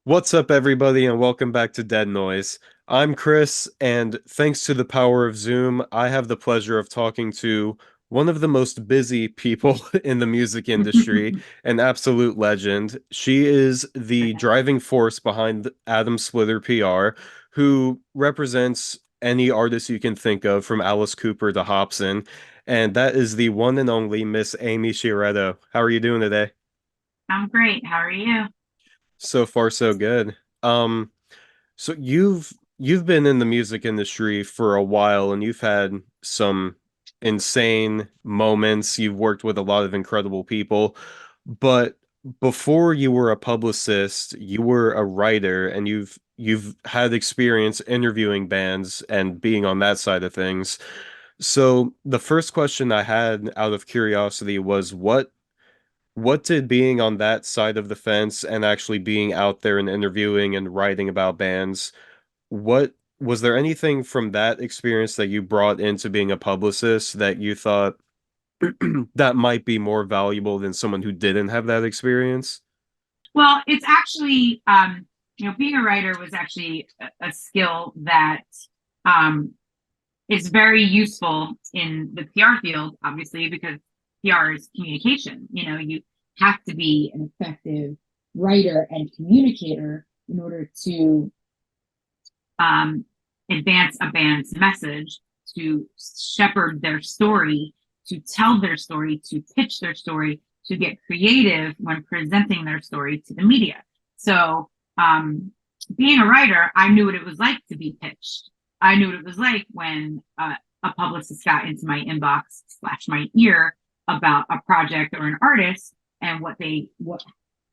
What's up, everybody, and welcome back to Dead Noise. I'm Chris, and thanks to the power of Zoom, I have the pleasure of talking to one of the most busy people in the music industry, an absolute legend. She is the driving force behind Adam Splitter PR, who represents any artist you can think of, from Alice Cooper to Hobson, and that is the one and only Miss Amy Sciarretto. How are you doing today? I'm great. How are you? So far, so good. Um, So you've been in the music industry for a while and you've had some insane moments. You've worked with a lot of incredible people, but before you were a publicist, you were a writer and you've had experience interviewing bands and being on that side of things. So the first question I had out of curiosity was what did being on that side of the fence and actually being out there and interviewing and writing about bands, what was there anything from that experience that you brought into being a publicist that you thought that might be more valuable than someone who didn't have that experience? Well, it's actually, being a writer was actually a skill that um, is very useful in the PR field, obviously, because PR is communication. You have to be an effective writer and communicator in order to um, advance a band's message, to shepherd their story, to tell their story, to pitch their story, to get creative when presenting their story to the media. So, being a writer, I knew what it was like to be pitched. I knew what it was like when a publicist got into my inbox slash my ear about a project or an artist, and what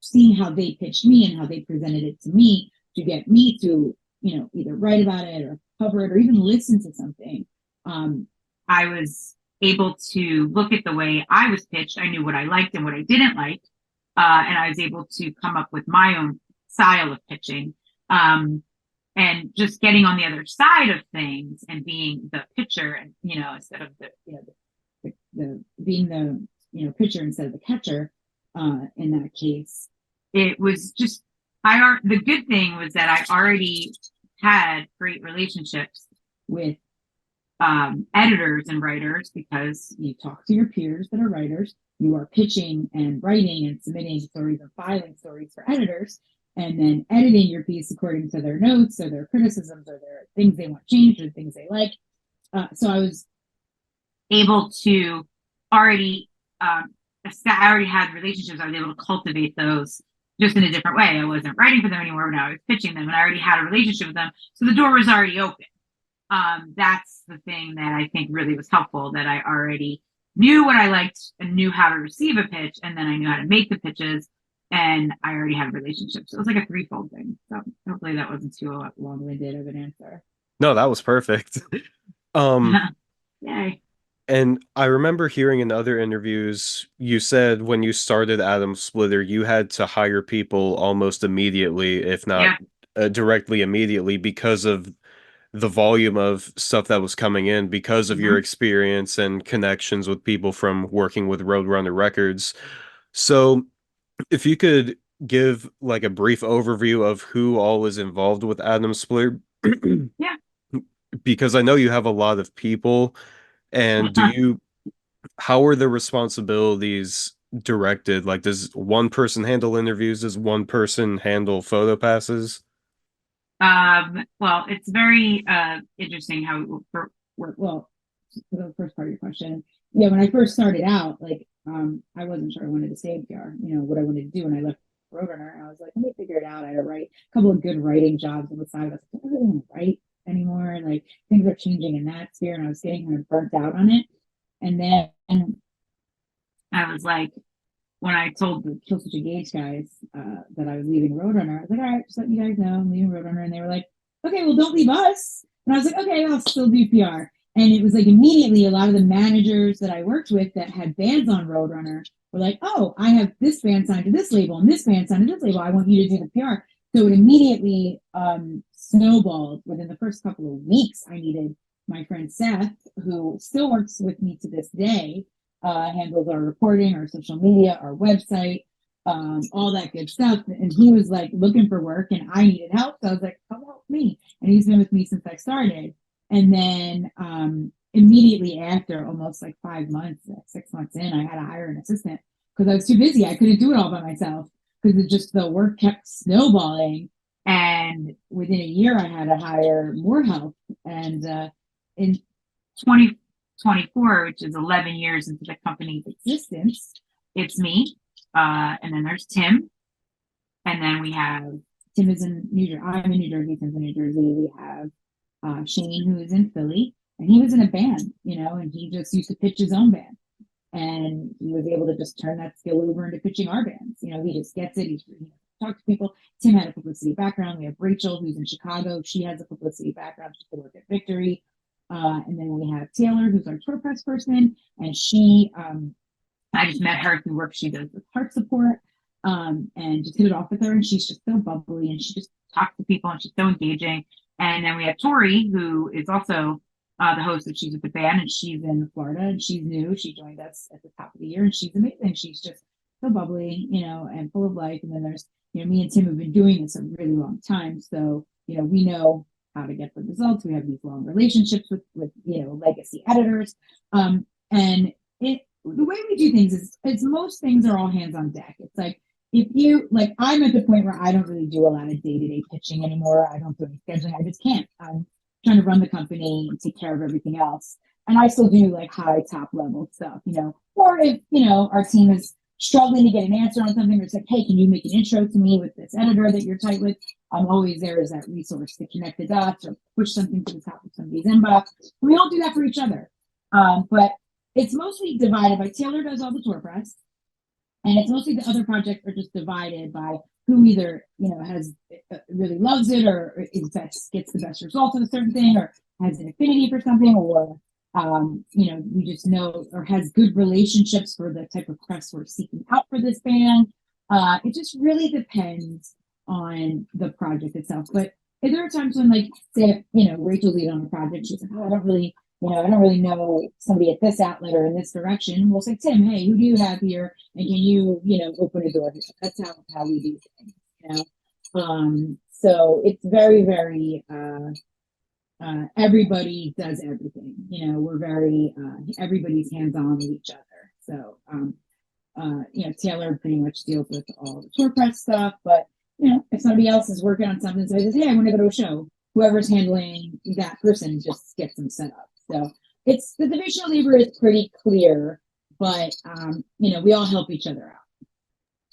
seeing how they pitched me and how they presented it to me to get me to either write about it or cover it or even listen to something. um, I was able to look at the way I was pitched. I knew what I liked and what I didn't like, and I was able to come up with my own style of pitching. Um, and just getting on the other side of things and being the pitcher, and instead of the being the pitcher instead of the catcher, in that case, it was just the good thing was that I already had great relationships with editors and writers, because you talk to your peers that are writers. You are pitching and writing and submitting stories and filing stories for editors, and then editing your piece according to their notes or their criticisms or their things they want changed or things they like. So I was able to already, I already had relationships. I was able to cultivate those just in a different way. I wasn't writing for them anymore, but I was pitching them, and I already had a relationship with them. So the door was already open. That's the thing that I think really was helpful, that I already knew what I liked and knew how to receive a pitch, and then I knew how to make the pitches, and I already had relationships. So it was like a threefold thing. So hopefully that wasn't too long-winded of an answer. No, that was perfect. Um, Yay. and I remember hearing in other interviews, you said when you started Adam Splitter, you had to hire people almost immediately, if not Yeah. directly immediately, because of the volume of stuff that was coming in, because of your Mm-hmm. experience and connections with people from working with Roadrunner Records. So, if you could give like a brief overview of who all is involved with Adam Splitter, Yeah. because I know you have a lot of people, and how are the responsibilities directed? Like, does one person handle interviews? Does one person handle photo passes? Well, it's very interesting how it work. Well, for the first part of your question, yeah, when I first started out, like, I wasn't sure I wanted to stay in PR, what I wanted to do when I left Roadrunner. I was like, let me figure it out. I had to write a couple of good writing jobs on the side. I was like, I don't really want to write anymore. And like things are changing in that sphere, and I was getting kind of burnt out on it. And then I was like, when I told the Killswitch Engage guys that I was leaving Roadrunner, I was like, all right, just letting you guys know I'm leaving Roadrunner. And they were like, okay, well, don't leave us. And I was like, okay, I'll still do PR. And it was like immediately a lot of the managers that I worked with that had bands on Roadrunner were like, oh, I have this band signed to this label and this band signed to this label. I want you to do the PR. So it immediately snowballed. Within the first couple of weeks, I needed my friend Seth, who still works with me to this day, handles our reporting, our social media, our website. all that good stuff. And he was like looking for work and I needed help. So I was like, come help me. And he's been with me since I started. And then immediately after, almost like 5 months, 6 months in, I had to hire an assistant because I was too busy. I couldn't do it all by myself because it just the work kept snowballing. And within a year, I had to hire more help. And in 2024, which is 11 years into the company's existence, it's me. And then there's Tim. And then we have Tim is in New Jersey. I'm in New Jersey. Tim's in New Jersey. We have Shane, who is in Philly. And he was in a band, and he just used to pitch his own band. And he was able to just turn that skill over into pitching our bands. He just gets it. He's talked to people. Tim had a publicity background. We have Rachel, who's in Chicago. She has a publicity background. She could work at Victory. And then we have Taylor, who's our tour press person. And she, I just met her through work she does with heart support, and just hit it off with her. And she's just so bubbly and she just talks to people and she's so engaging. And then we have Tori, who is also the host of She's with the Band, and she's in Florida and she's new. She joined us at the top of the year and she's amazing. She's just so bubbly, and full of life. And then there's, me and Tim have been doing this a really long time. So, we know how to get the results. We have these long relationships with legacy editors. And the way we do things is most things are all hands on deck. It's like, if you I'm at the point where I don't really do a lot of day-to-day pitching anymore. I don't do any scheduling. I just can't. I'm trying to run the company and take care of everything else. And I still do high top level stuff, or if, our team is struggling to get an answer on something, or it's like, hey, can you make an intro to me with this editor that you're tight with? I'm always there as that resource to connect the dots or push something to the top of somebody's inbox. We all do that for each other. But it's mostly divided by Taylor does all the tour press, and it's mostly the other projects are just divided by who either has really loves it or gets the best results of a certain thing or has an affinity for something, or we just know or has good relationships for the type of press we're seeking out for this band. It just really depends on the project itself. But there are times when, say, if Rachel lead on a project, she's like, oh, I don't really know somebody at this outlet or in this direction. We'll say, Tim, hey, who do you have here? And can you, open a door here? That's how we do things, So it's very, very, everybody does everything. We're very, everybody's hands-on with each other. So, Taylor pretty much deals with all the tour press stuff, but, if somebody else is working on something, so he says, hey, I want to go to a show, whoever's handling that person just gets them set up. So it's the division of labor is pretty clear, but we all help each other out.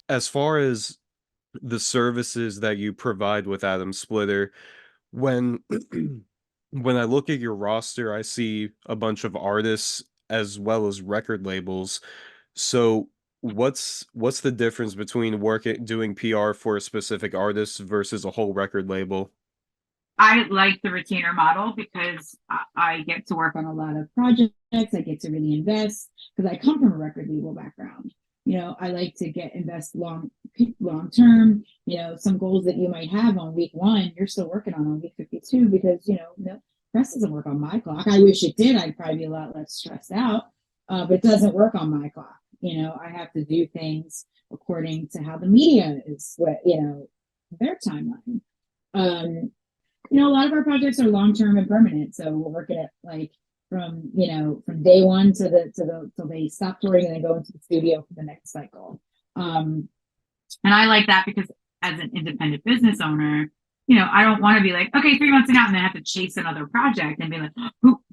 As far as the services that you provide with Adam Splitter, when when I look at your roster, I see a bunch of artists as well as record labels. So what's the difference between doing PR for a specific artist versus a whole record label? I like the retainer model because I get to work on a lot of projects. I get to really invest because I come from a record label background. I like to invest long term. Some goals that you might have on week 1, you're still working on week 52 because no press doesn't work on my clock. I wish it did. I'd probably be a lot less stressed out, but it doesn't work on my clock. I have to do things according to how the media is, their timeline. A lot of our projects are long-term and permanent. So we're working at from day one till they stop touring and then go into the studio for the next cycle. And I like that because as an independent business owner, I don't want to be like, okay, 3 months out and then have to chase another project and be like,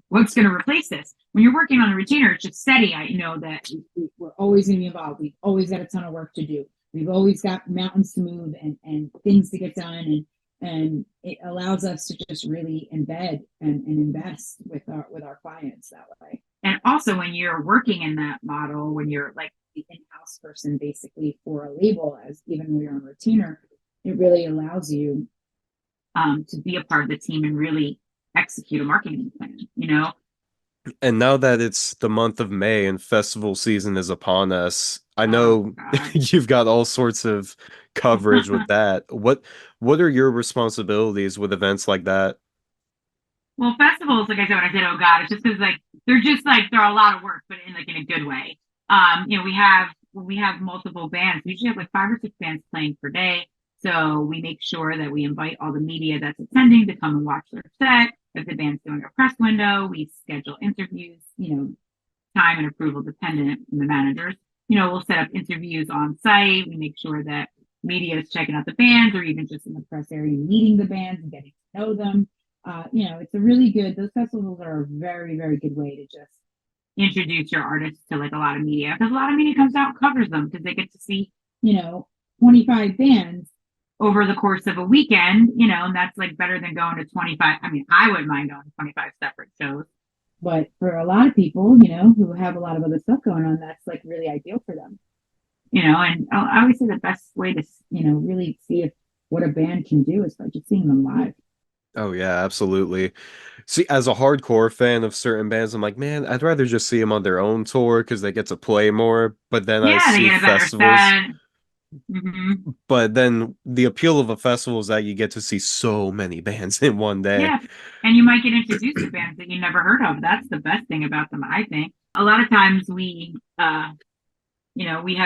what's going to replace this? When you're working on a retainer, it's just steady. I know that we're always going to be involved. We've always got a ton of work to do. We've always got mountains to move and things to get done. And it allows us to just really embed and invest with our clients that way. And also when you're working in that model, when you're like the in-house person basically for a label, as even when you're on retainer, it really allows you to be a part of the team and really execute a marketing plan, And now that it's the month of May and festival season is upon us, I know you've got all sorts of coverage with that. What are your responsibilities with events like that? Well, festivals, like I said, when I said, oh God, it's just because they're a lot of work, but in a good way. We have when we have multiple bands, we usually have like 5 or 6 bands playing per day. So we make sure that we invite all the media that's attending to come and watch their set. If the band's doing a press window, we schedule interviews, time and approval dependent from the managers. We'll set up interviews on site. We make sure that media is checking out the bands, or even just in the press area meeting the bands and getting to know them. It's a really good, those festivals are a very, very good way to just introduce your artists to like a lot of media, because a lot of media comes out and covers them because they get to see 25 bands over the course of a weekend, and that's like better than going to 25. I mean, I wouldn't mind going to 25 separate shows, but for a lot of people, who have a lot of other stuff going on, that's like really ideal for them. And I always say the best way to really see if what a band can do is by just seeing them live. Oh yeah, absolutely. See, as a hardcore fan of certain bands, I'm like, man, I'd rather just see them on their own tour because they get to play more. But then I Yeah, they see get a better festivals. set. Hmm. But then the appeal of a festival is that you get to see so many bands in one day. Yeah, and you might get introduced to bands that you never heard of. That's the best thing about them, I think. A lot of times we have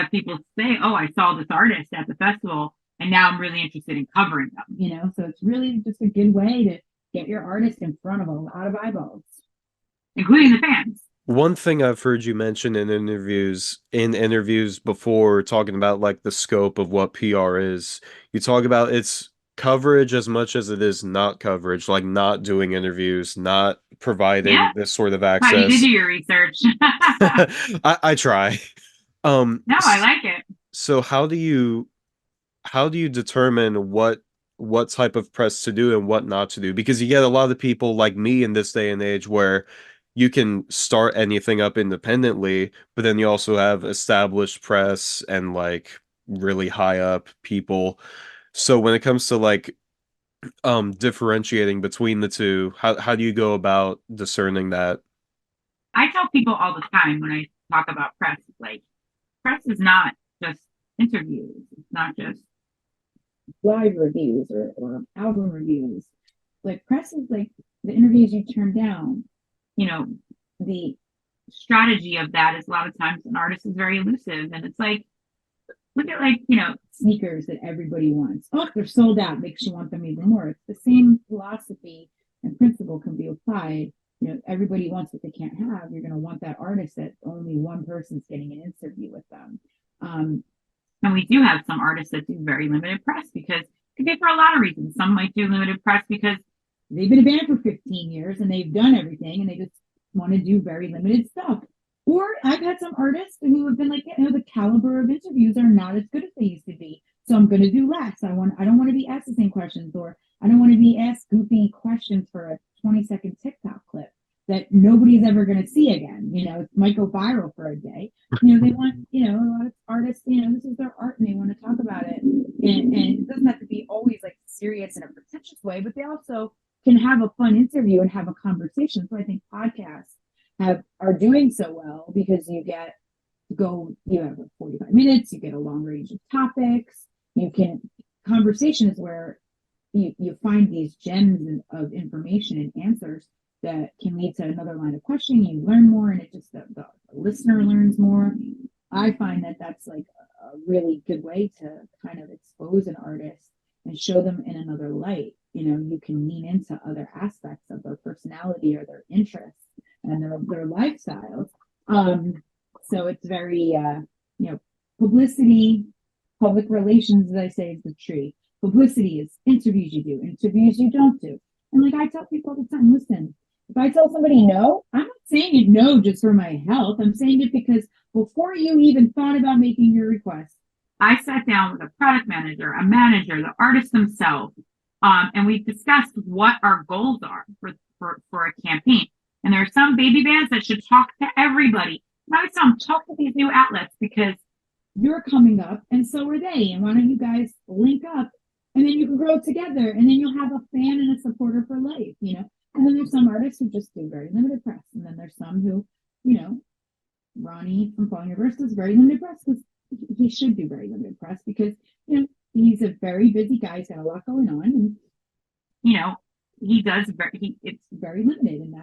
people say, "Oh, I saw this artist at the festival, and now I'm really interested in covering them." So it's really just a good way to get your artist in front of a lot of eyeballs, including the fans. One thing I've heard you mention in interviews before, talking about like the scope of what PR is, you talk about it's coverage as much as it is not coverage, like not doing interviews, not providing Yeah, this sort of how you did access. your research. I try. No, I like it. So how do you determine what type of press to do and what not to do? Because you get a lot of people like me in this day and age where you can start anything up independently, but then you also have established press and like really high up people. So when it comes to like differentiating between the two, how do you go about discerning that? I tell people all the time when I talk about press, like, press is not just interviews. It's not just live reviews or album reviews. Like, press is like the interviews you turn down. The strategy of that is a lot of times an artist is very elusive, and it's like, look at like, sneakers that everybody wants. Oh, they're sold out, makes you want them even more. It's the same philosophy and principle can be applied. Everybody wants what they can't have. You're going to want that artist that only one person's getting an interview with them. And we do have some artists that do very limited press because it could be for a lot of reasons. Some might do limited press because they've been a band for 15 years and they've done everything and they just want to do very limited stuff. Or I've had some artists who have been like, the caliber of interviews are not as good as they used to be. So I'm going to do less. I don't want to be asked the same questions, or I don't want to be asked goofy questions for a 20-second TikTok clip that nobody's ever going to see again. It might go viral for a day. They want, a lot of artists, this is their art and they want to talk about it. And it doesn't have to be always like serious in a pretentious way, but they also can have a fun interview and have a conversation. So I think podcasts are doing so well because you have 45 minutes, you get a long range of topics, conversation is where you find these gems of information and answers that can lead to another line of questioning. You learn more, and it just the listener learns more. I find that that's like a really good way to kind of expose an artist and show them in another light. You can lean into other aspects of their personality or their interests and their lifestyles. So it's very, publicity, public relations, as I say, is the tree. Publicity is interviews you do, interviews you don't do. And like I tell people all the time, listen, if I tell somebody no, I'm not saying it no just for my health. I'm saying it because before you even thought about making your request, I sat down with a product manager, a manager, the artist themselves, and we discussed what our goals are for a campaign. And there are some baby bands that should talk to everybody. And I would tell them, talk to these new outlets because you're coming up and so are they. And why don't you guys link up and then you can grow together and then you'll have a fan and a supporter for life, And then there's some artists who just do very limited press. And then there's some who, Ronnie from Falling Reverse does very limited press because he should do very limited press because, he's a very busy guy. He's got a lot going on. And, it's very limited. And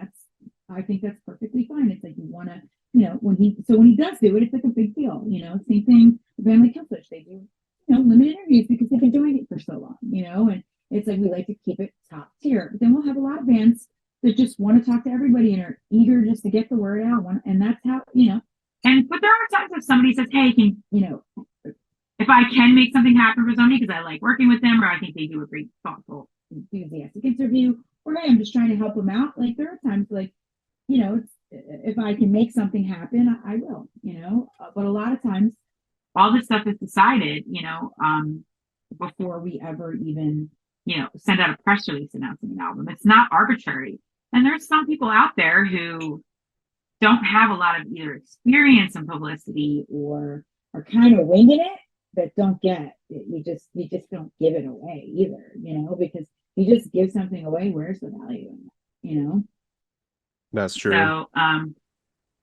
I think that's perfectly fine. It's like you want to when he does do it, it's like a big deal. Same thing, the band like Killswitch, they do, limited interviews because they've been doing it for so long, and it's like we like to keep it top tier. But then we'll have a lot of bands that just want to talk to everybody and are eager just to get the word out. And that's how, but there are times if somebody says, hey, if I can make something happen for somebody because I like working with them, or I think they do a great, thoughtful, enthusiastic interview, or hey, I'm just trying to help them out. Like there are times like, if I can make something happen, I will, but a lot of times all this stuff is decided, before we ever even, send out a press release announcing an album. It's not arbitrary. And there's some people out there who don't have a lot of either experience in publicity or are kind of winging it, that don't get it. You just don't give it away either, because you just give something away, where's the value in it, That's true. So and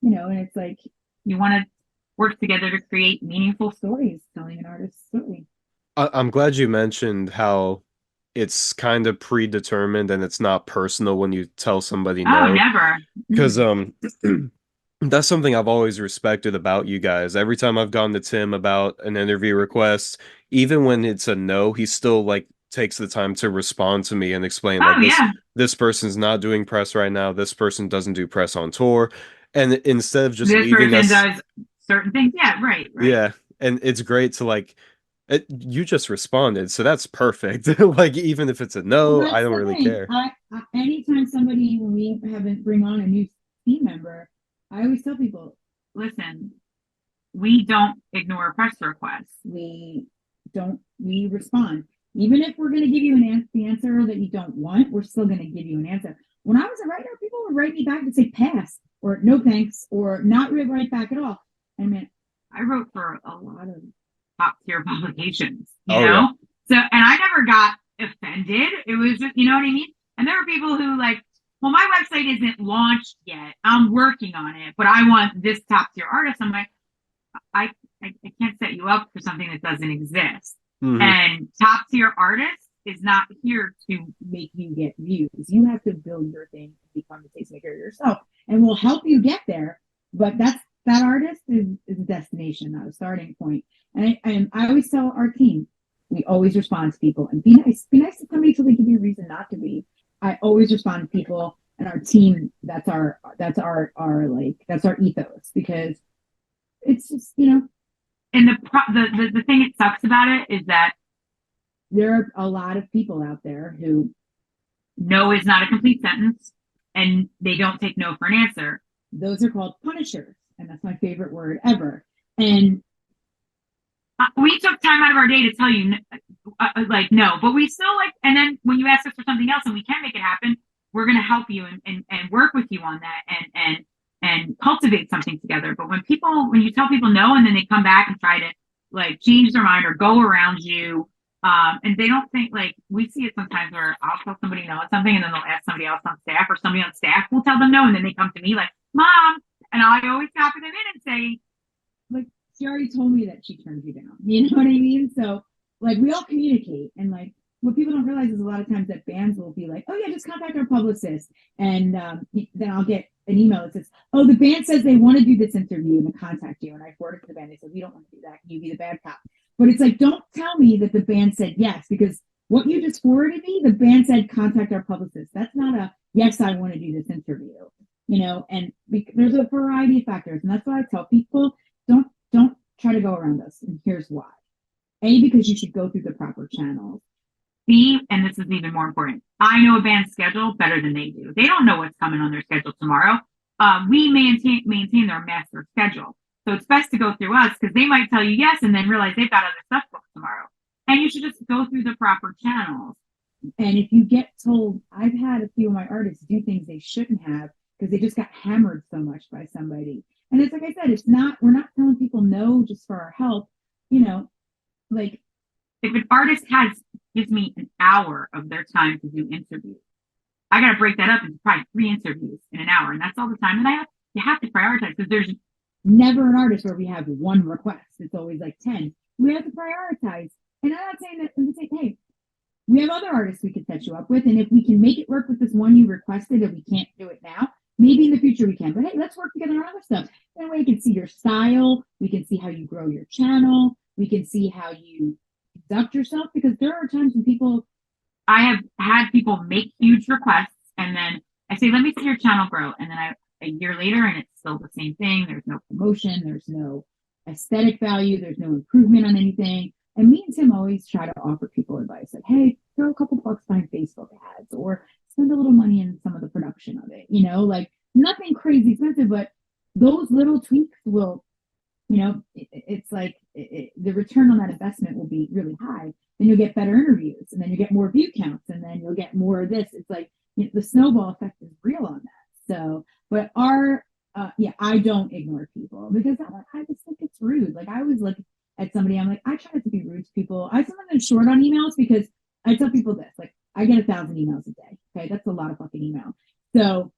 it's like you want to work together to create meaningful stories, telling an artist's story. I'm glad you mentioned how it's kind of predetermined and it's not personal when you tell somebody no. Oh, never. Because that's something I've always respected about you guys. Every time I've gone to Tim about an interview request, even when it's a no, he still like takes the time to respond to me and explain like this person's not doing press right now. This person doesn't do press on tour. And instead of just this leaving person us, does certain things. Yeah, right. Yeah. And it's great to like you just responded, so that's perfect. Like even if it's a no, I don't really care. Anytime somebody, when we haven't bring on a new team member, I always tell people, listen, we don't ignore press requests. We respond. Even if we're going to give you the answer that you don't want, we're still going to give you an answer. When I was a writer, people would write me back and say pass or no thanks or not really write back at all. I mean, I wrote for a lot of top tier publications, you Oh, know? yeah. So, and I never got offended. It was just, you know what I mean? And there were people who like, well, my website isn't launched yet. I'm working on it, but I want this top tier artist. I'm like, I can't set you up for something that doesn't exist. Mhm. And top tier artist is not here to make you get views. You have to build your thing and become the tastemaker yourself, and we'll help you get there. But that artist is a destination, not a starting point. And I always tell our team, we always respond to people and be nice. Be nice to somebody till they give you a reason not to be. I always respond to people, and our team. That's our ethos, because it's just, And the thing that sucks about it is that there are a lot of people out there who no is not a complete sentence, and they don't take no for an answer. Those are called punishers, and that's my favorite word ever. And we took time out of our day to tell you like no, but we still like, and then when you ask us for something else and we can make it happen, we're going to help you and work with you on that and cultivate something together. But when you tell people no and then they come back and try to like change their mind or go around you, and they don't think, like, we see it sometimes where I'll tell somebody no at something and then they'll ask somebody else on staff, or somebody on staff will tell them no, and then they come to me like, Mom, and I always copy them in and say, like, she already told me that she turned you down. You know what I mean? So like, we all communicate, and like, what people don't realize is a lot of times that bands will be like, oh yeah, just contact our publicist, and then I'll get an email that says, oh, the band says they want to do this interview and contact you, and I forwarded to the band. They said, we don't want to do that. Can you be the bad cop? But it's like, don't tell me that the band said yes, because what you just forwarded me, the band said contact our publicist. That's not a yes, I want to do this interview, and there's a variety of factors, and that's why I tell people, don't try to go around us, and here's why. A, because you should go through the proper channels. B, and this is even more important, I know a band's schedule better than they do. They don't know what's coming on their schedule tomorrow. We maintain their master schedule. So it's best to go through us, because they might tell you yes and then realize they've got other stuff booked tomorrow. And you should just go through the proper channels. And if you get told, I've had a few of my artists do things they shouldn't have because they just got hammered so much by somebody. And it's like I said, we're not telling people no just for our help, like, if an artist gives me an hour of their time to do interviews, I got to break that up into probably 3 interviews in an hour. And that's all the time that I have. You have to prioritize, because there's never an artist where we have one request. It's always like 10. We have to prioritize. And I'm not saying that, I'm saying, hey, we have other artists we could set you up with. And if we can make it work with this one you requested and we can't do it now, maybe in the future we can. But hey, let's work together on other stuff. And can see your style. We can see how you grow your channel. We can see how you conduct yourself, because there are times when I have had people make huge requests, and then I say, let me see your channel grow. And then a year later, and it's still the same thing. There's no promotion. There's no aesthetic value. There's no improvement on anything. And me and Tim always try to offer people advice like, hey, throw a couple bucks behind Facebook ads, or spend a little money in some of the production of it. Like nothing crazy expensive, but those little tweaks will, it's like the return on that investment will be really high. Then you'll get better interviews, and then you get more view counts, and then you'll get more of this. It's like the snowball effect is real on that. So, but I don't ignore people, because I just think it's rude. Like I always look at somebody, I'm like, I try not to be rude to people. I sometimes am short on emails, because I tell people this, like I get 1,000 emails a day. Okay, that's a lot of fucking email. So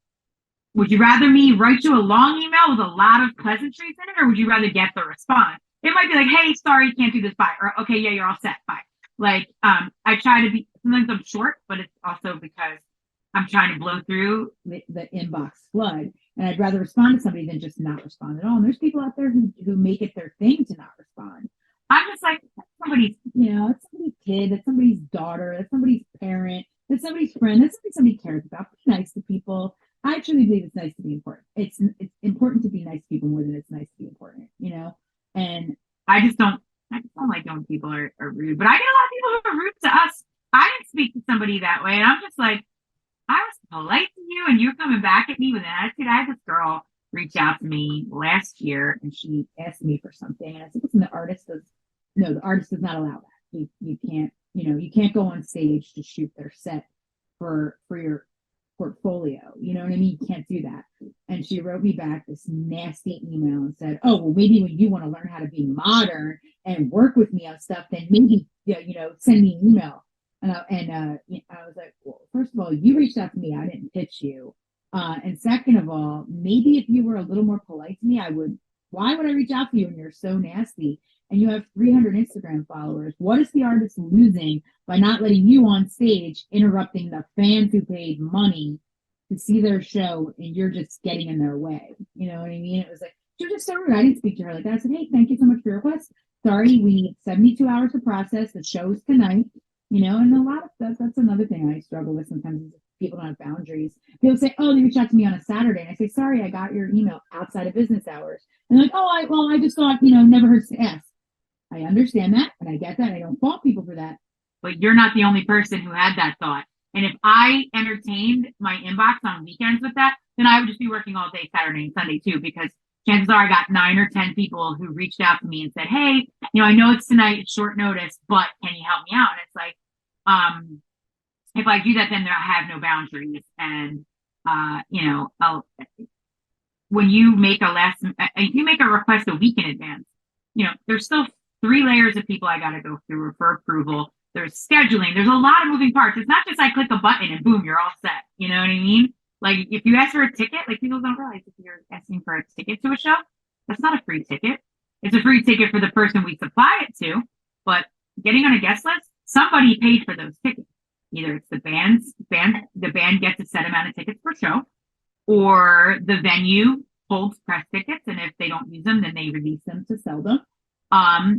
would you rather me write you a long email with a lot of pleasantries in it, or would you rather get the response? It might be like, hey, sorry, can't do this, bye. Or, okay, yeah, you're all set, bye. Like, I try to be, sometimes I'm short, but it's also because I'm trying to blow through the inbox flood. And I'd rather respond to somebody than just not respond at all. And there's people out there who make it their thing to not respond. I'm just like, somebody's, it's somebody's kid, that's somebody's daughter, that's somebody's parent, that's somebody's friend, that's somebody cares about. Be nice to people. I truly believe it's nice to be important. It's important to be nice to people more than it's nice to be important, And I just don't like when people are rude. But I get a lot of people who are rude to us. I didn't speak to somebody that way, and I'm just like, I was polite to you, and you're coming back at me with an attitude. I had this girl reach out to me last year, and she asked me for something, and I said, listen, the artist does not allow that. You can't, you can't go on stage to shoot their set for your portfolio. You know what I mean? You can't do that. And she wrote me back this nasty email and said, oh, well, maybe when you want to learn how to be modern and work with me on stuff, then maybe, send me an email. And I was like, well, first of all, you reached out to me. I didn't pitch you. And second of all, maybe if you were a little more polite to me, why would I reach out to you when you're so nasty and you have 300 Instagram followers? What is the artist losing by not letting you on stage, interrupting the fans who paid money to see their show, and you're just getting in their way? You know what I mean? It was like, she was just so rude. I didn't speak to her like that. I said, hey, thank you so much for your request. Sorry, we need 72 hours to process. The show's tonight. And a lot of that's another thing I struggle with sometimes, is people don't have boundaries. People say, oh, they reached out to me on a Saturday. And I say, sorry, I got your email outside of business hours. And they're like, oh, I just thought, never hurts to ask. I understand that, and I get that. I don't fault people for that. But you're not the only person who had that thought. And if I entertained my inbox on weekends with that, then I would just be working all day Saturday and Sunday too, because chances are I got 9 or 10 people who reached out to me and said, hey, I know it's tonight, it's short notice, but can you help me out? And it's like, if I do that, then I have no boundaries. And, when you make a request a week in advance, there's still 3 layers of people I got to go through for approval. There's scheduling. There's a lot of moving parts. It's not just I click a button and boom, you're all set. You know what I mean? Like if you ask for a ticket, like people don't realize if you're asking for a ticket to a show, that's not a free ticket. It's a free ticket for the person we supply it to. But getting on a guest list, somebody paid for those tickets. Either it's the band gets a set amount of tickets per show, or the venue holds press tickets, and if they don't use them, then they release them to sell them.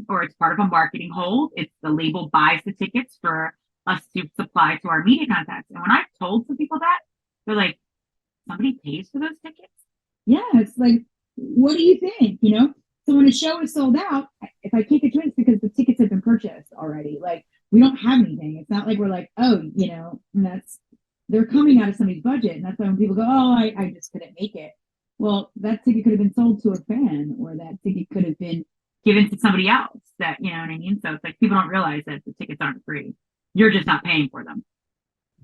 Or it's part of a marketing hold. It's the label buys the tickets for us to supply to our media contacts. And when I've told some people that, they're like, somebody pays for those tickets? Yeah, it's like, what do you think? So when a show is sold out, if I can't get to it, it's because the tickets have been purchased already. Like, we don't have anything. It's not like we're like, oh, and they're coming out of somebody's budget. And that's why when people go, oh, I just couldn't make it. Well, that ticket could have been sold to a fan, or that ticket could have been given to somebody else. That, you know what I mean? So it's like people don't realize that the tickets aren't free. You're just not paying for them.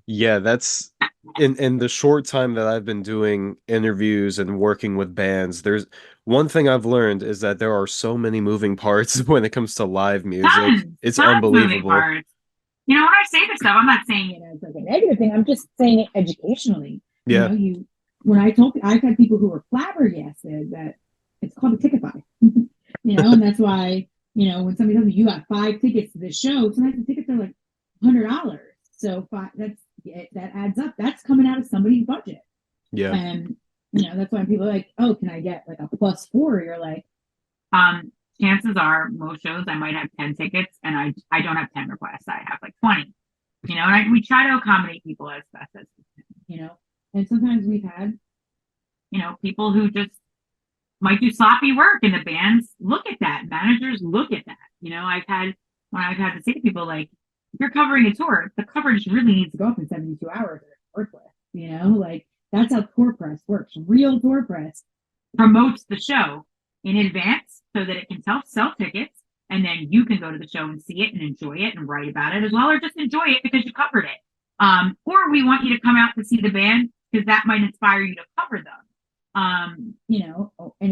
Yeah, that's in the short time that I've been doing interviews and working with bands, there's one thing I've learned is that there are so many moving parts when it comes to live music. It's unbelievable. When I say this stuff, I'm not saying it as like a negative thing. I'm just saying it educationally. Yeah. I've had people who were flabbergasted that it's called a ticket buy. And that's why, when somebody tells me you got 5 tickets to this show, sometimes the tickets are like $100. So that adds up. That's coming out of somebody's budget. Yeah. And That's why people are like, oh, can I get like a +4? You're like, Um, chances are most shows I might have 10 tickets and I don't have 10 requests. I have like 20. And we try to accommodate people as best as we can. And sometimes we've had, People who just might do sloppy work and the bands look at that. Managers look at that. I've had to say to people like, if you're covering a tour, the coverage really needs to go up in 72 hours or worth with, like that's how tour press works. Real tour press promotes the show in advance so that it can sell tickets, and then you can go to the show and see it and enjoy it and write about it as well, or just enjoy it because you covered it. Or we want you to come out to see the band because that might inspire you to cover them. And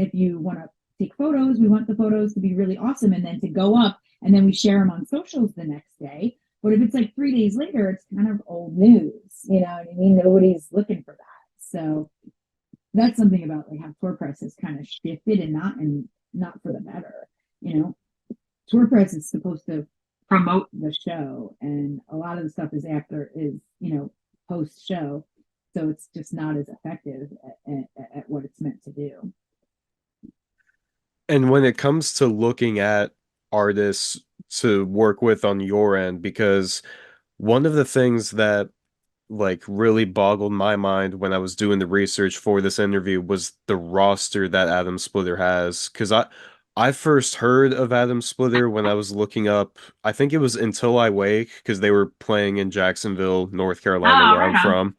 if you want to take photos, we want the photos to be really awesome and then to go up, and then we share them on socials the next day. But if it's like 3 days later, it's kind of old news. You know what I mean? Nobody's looking for that. So that's something about like how tour press has kind of shifted and not for the better. Tour press is supposed to promote the show, and a lot of the stuff is post show, so it's just not as effective at what it's meant to do. And when it comes to looking at artists to work with on your end, because one of the things that like really boggled my mind when I was doing the research for this interview was the roster that Adam Splitter has. Because I first heard of Adam Splitter when I was looking up, I think it was Until I Wake, because they were playing in Jacksonville, North Carolina, Oh, where right I'm on. from.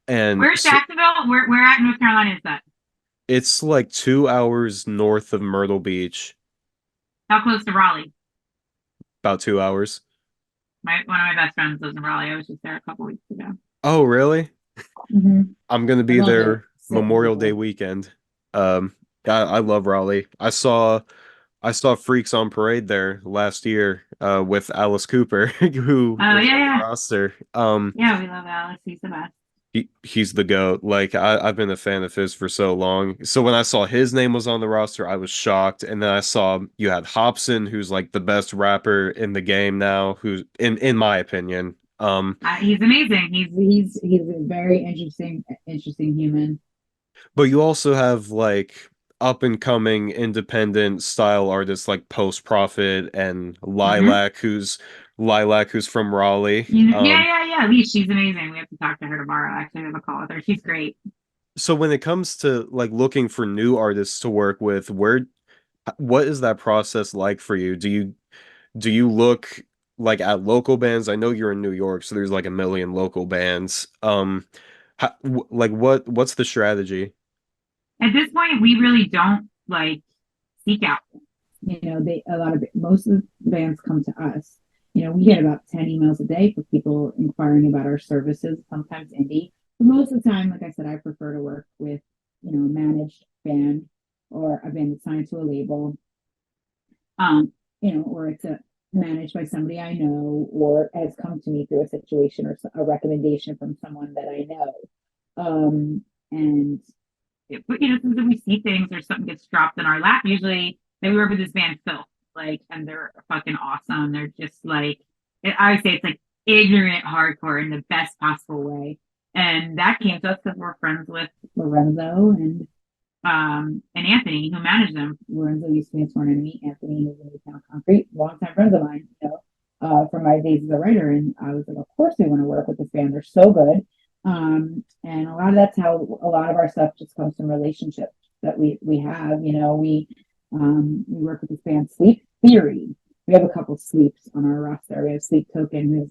And where's Jacksonville? Where at North Carolina is that? it's like 2 hours north of Myrtle Beach, How close to Raleigh? about 2 hours. One of my best friends lives in Raleigh. I was just there a couple weeks ago. Oh, really? Mm-hmm. I'm gonna be I love it. there So Memorial Day beautiful. weekend. I love Raleigh. I saw Freaks on Parade there last year with Alice Cooper, who Oh was on the yeah. roster. Yeah, we love Alice. He's the best. He's the GOAT. Like I've been a fan of his for so long. So when I saw his name was on the roster, I was shocked. And then I saw you had Hobson, who's like the best rapper in the game now, who's in my opinion. He's amazing. He's a very interesting human. But you also have like up and coming independent style artists like Post Profit and Mhm. Lilac who's from Raleigh. Yeah. Leash, she's amazing. We have to talk to her tomorrow. Actually, we have a call with her. She's great. So when it comes to like looking for new artists to work with, what is that process like for you? Do you look like at local bands? I know you're in New York, so there's like a million local bands. Like what's the strategy? At this point, we really don't like seek out. Most of the bands come to us. We get about 10 emails a day for people inquiring about our services, sometimes indie. But most of the time, like I said, I prefer to work with, a managed band or a band that's signed to a label. Or it's managed by somebody I know or has come to me through a situation or a recommendation from someone that I know. And But sometimes we see things or something gets dropped in our lap. Usually, we work with this band Phil, and they're fucking awesome. They're just like, I would say it's like ignorant hardcore in the best possible way. And that came to us because we're friends with Lorenzo and Anthony, who managed them. Lorenzo used to be a Sworn Enemy. Anthony, who's in Newtown Concrete, longtime friends of mine, from my days as a writer. And I was like, of course we want to work with this band. They're so good. And a lot of that's how a lot of our stuff just comes from relationships that we have. We work with this band Sleep Theory. We have a couple Sleeps on our roster. We have Sleep Token, who's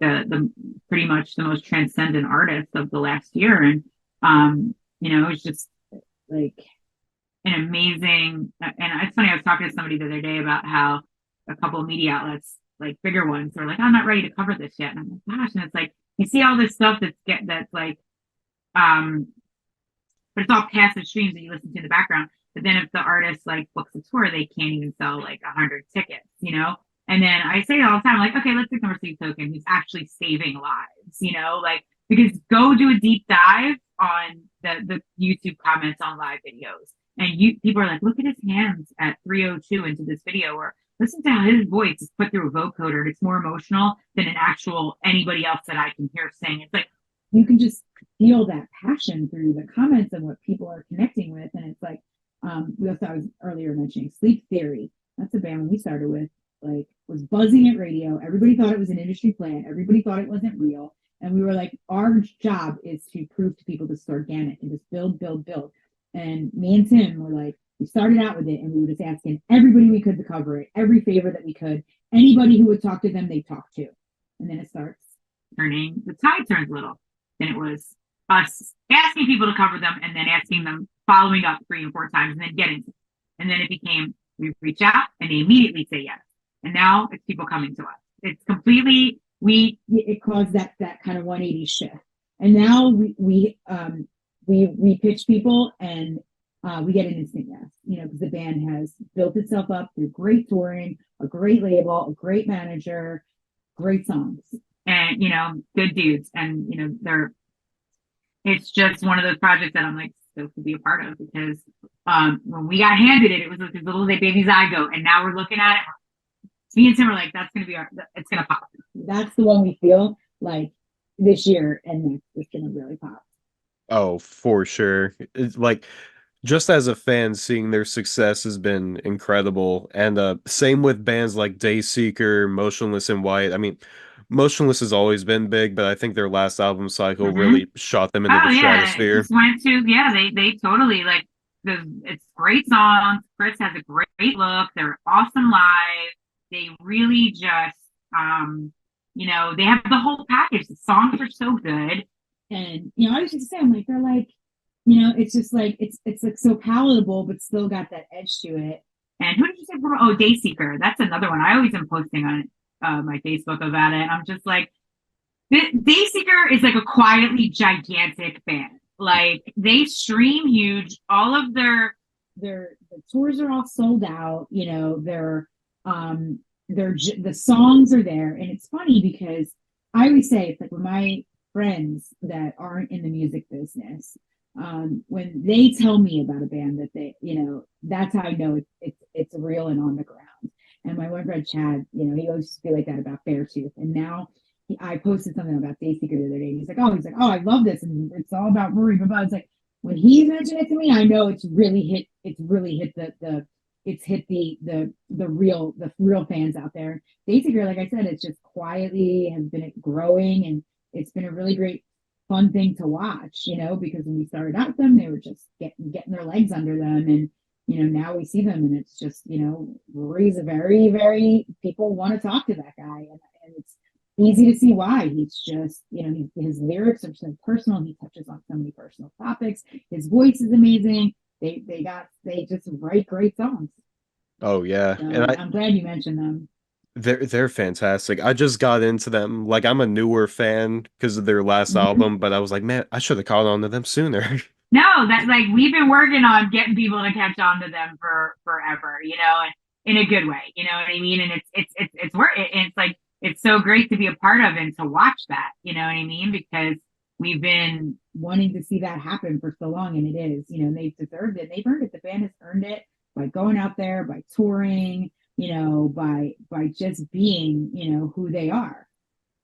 the pretty much the most transcendent artist of the last year, and it's just like an amazing. And it's funny. I was talking to somebody the other day about how a couple of media outlets, like bigger ones, are like, "I'm not ready to cover this yet," and I'm like, "Gosh!" And it's like you see all this stuff that's like, but it's all passive streams that you listen to in the background. But then if the artist like books a tour, they can't even sell like 100 tickets, And then I say all the time, like, okay, let's ignore Steve Token, who's actually saving lives, because go do a deep dive on the YouTube comments on live videos. And people are like, look at his hands at 3:02 into this video, or listen to how his voice is put through a vocoder and it's more emotional than an actual anybody else that I can hear sing. It's like, you can just feel that passion through the comments and what people are connecting with. And it's like, we also, I was earlier mentioning Sleep Theory. That's a band we started with, like, was buzzing at radio. Everybody thought it was an industry plant. Everybody thought it wasn't real. And we were like, our job is to prove to people this is organic and just build, build, build. And me and Tim were like, we started out with it and we were just asking everybody we could to cover it, every favor that we could. Anybody who would talk to them, they talked to. And then it starts turning, the tide turns a little. Then it was us asking people to cover them and then asking them, following up 3 and 4 times and then getting to it. And then it became, we reach out and they immediately say yes. And now it's people coming to us. It's completely, it caused that kind of 180 shift. And now we pitch people and we get an instant yes, because the band has built itself up through great touring, a great label, a great manager, great songs. And, good dudes. And, it's just one of those projects that I'm like stoked to be a part of because when we got handed it, it was like this little baby zygote. And now we're looking at it. Me and Tim are like, that's going to be it's going to pop. That's the one we feel like this year and next is going to really pop. Oh, for sure. It's like, just as a fan, seeing their success has been incredible. And same with bands like Dayseeker, Motionless in White. I mean, Motionless has always been big, but I think their last album cycle really shot them into the stratosphere. It just went to, they totally like, it's great songs. Chris has a great look. They're awesome live. They really just, they have the whole package. The songs are so good. And, I was just saying, like, they're like, it's just like, it's like so palatable, but still got that edge to it. And who did you say? Oh, Dayseeker. That's another one. I always am posting on my Facebook about it. I'm just like, Dayseeker is like a quietly gigantic band. Like, they stream huge. All of the tours are all sold out. The songs are there. And it's funny because I always say, it's like when my friends that aren't in the music business, when they tell me about a band that they, that's how I know it's real and on the ground. And my one friend Chad, he always used to be like that about Fairtooth. And now I posted something about Dayseeker the other day. And he's like, oh, I love this, and it's all about Rory. But I was like, when he mentioned it to me, I know it's really hit the real fans out there. Dayseeker, like I said, it's just quietly has been growing, and it's been a really great fun thing to watch, because when we started out with them, they were just getting their legs under them, and now we see them, and it's just, Rory's a very, very, people want to talk to that guy, and it's easy to see why. He's just, his lyrics are so personal. He touches on so many personal topics. His voice is amazing. They just write great songs. Oh yeah, So and I'm glad you mentioned them. They're fantastic. I just got into them. Like, I'm a newer fan because of their last album, but I was like, man, I should have caught on to them sooner. No, that's like, we've been working on getting people to catch on to them for forever, and in a good way, you know what I mean? And it's work. And it's like, it's so great to be a part of and to watch that, you know what I mean? Because we've been wanting to see that happen for so long, and it is, they've deserved it. They've earned it. The band has earned it by going out there, by touring, by just being, who they are.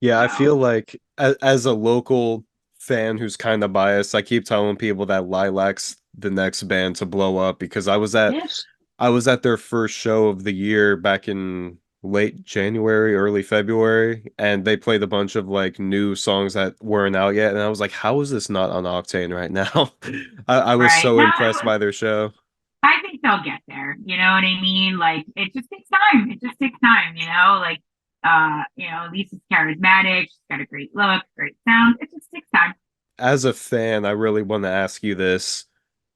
Yeah, I feel like as a local fan who's kind of biased, I keep telling people that Lilac's the next band to blow up because I was at their first show of the year back in late January, early February, and they played a bunch of like new songs that weren't out yet, and I was like, how is this not on Octane right now? I was so impressed by their show. I think they'll get there, you know what I mean? Like, it just takes time. Like, Lisa's charismatic, she's got a great look, great sound. It just takes time. As a fan, I really want to ask you this.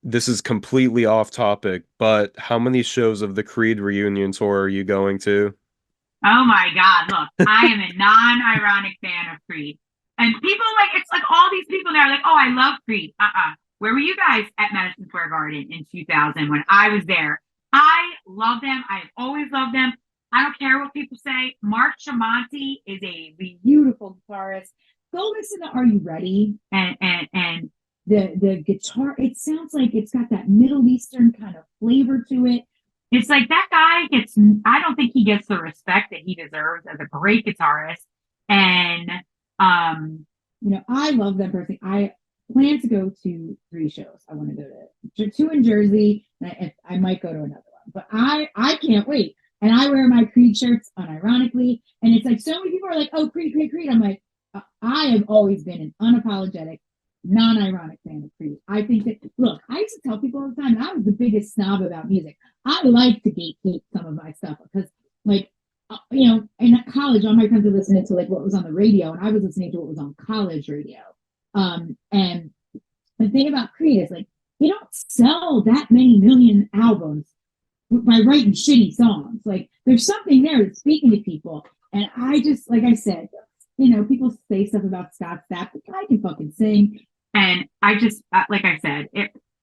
This is completely off topic, but how many shows of the Creed reunion tour are you going to? Oh my God, look, I am a non-ironic fan of Creed. And people it's like all these people now are like, oh, I love Creed. Where were you guys at Madison Square Garden in 2000 when I was there? I love them. I've always loved them. I don't care what people say. Mark Tremonti is a beautiful guitarist. Go listen to Are You Ready? And the guitar, it sounds like it's got that Middle Eastern kind of flavor to it. It's like that guy I don't think he gets the respect that he deserves as a great guitarist. And I love them personally. plan to go to 3 shows. I want to go to 2 in Jersey, and I might go to another one. But I can't wait. And I wear my Creed shirts unironically. And it's like so many people are like, oh, Creed, Creed, Creed. I'm like, I have always been an unapologetic, non-ironic fan of Creed. I think that, look, I used to tell people all the time, and I was the biggest snob about music. I like to gatekeep some of my stuff because, like, in college, all my friends were listening to like what was on the radio, and I was listening to what was on college radio. And the thing about Creed is like they don't sell that many million albums by writing shitty songs. Like there's something there that's speaking to people. And I just, like I said, people say stuff about Scott Stapp, but I can fucking sing. And I just, like I said,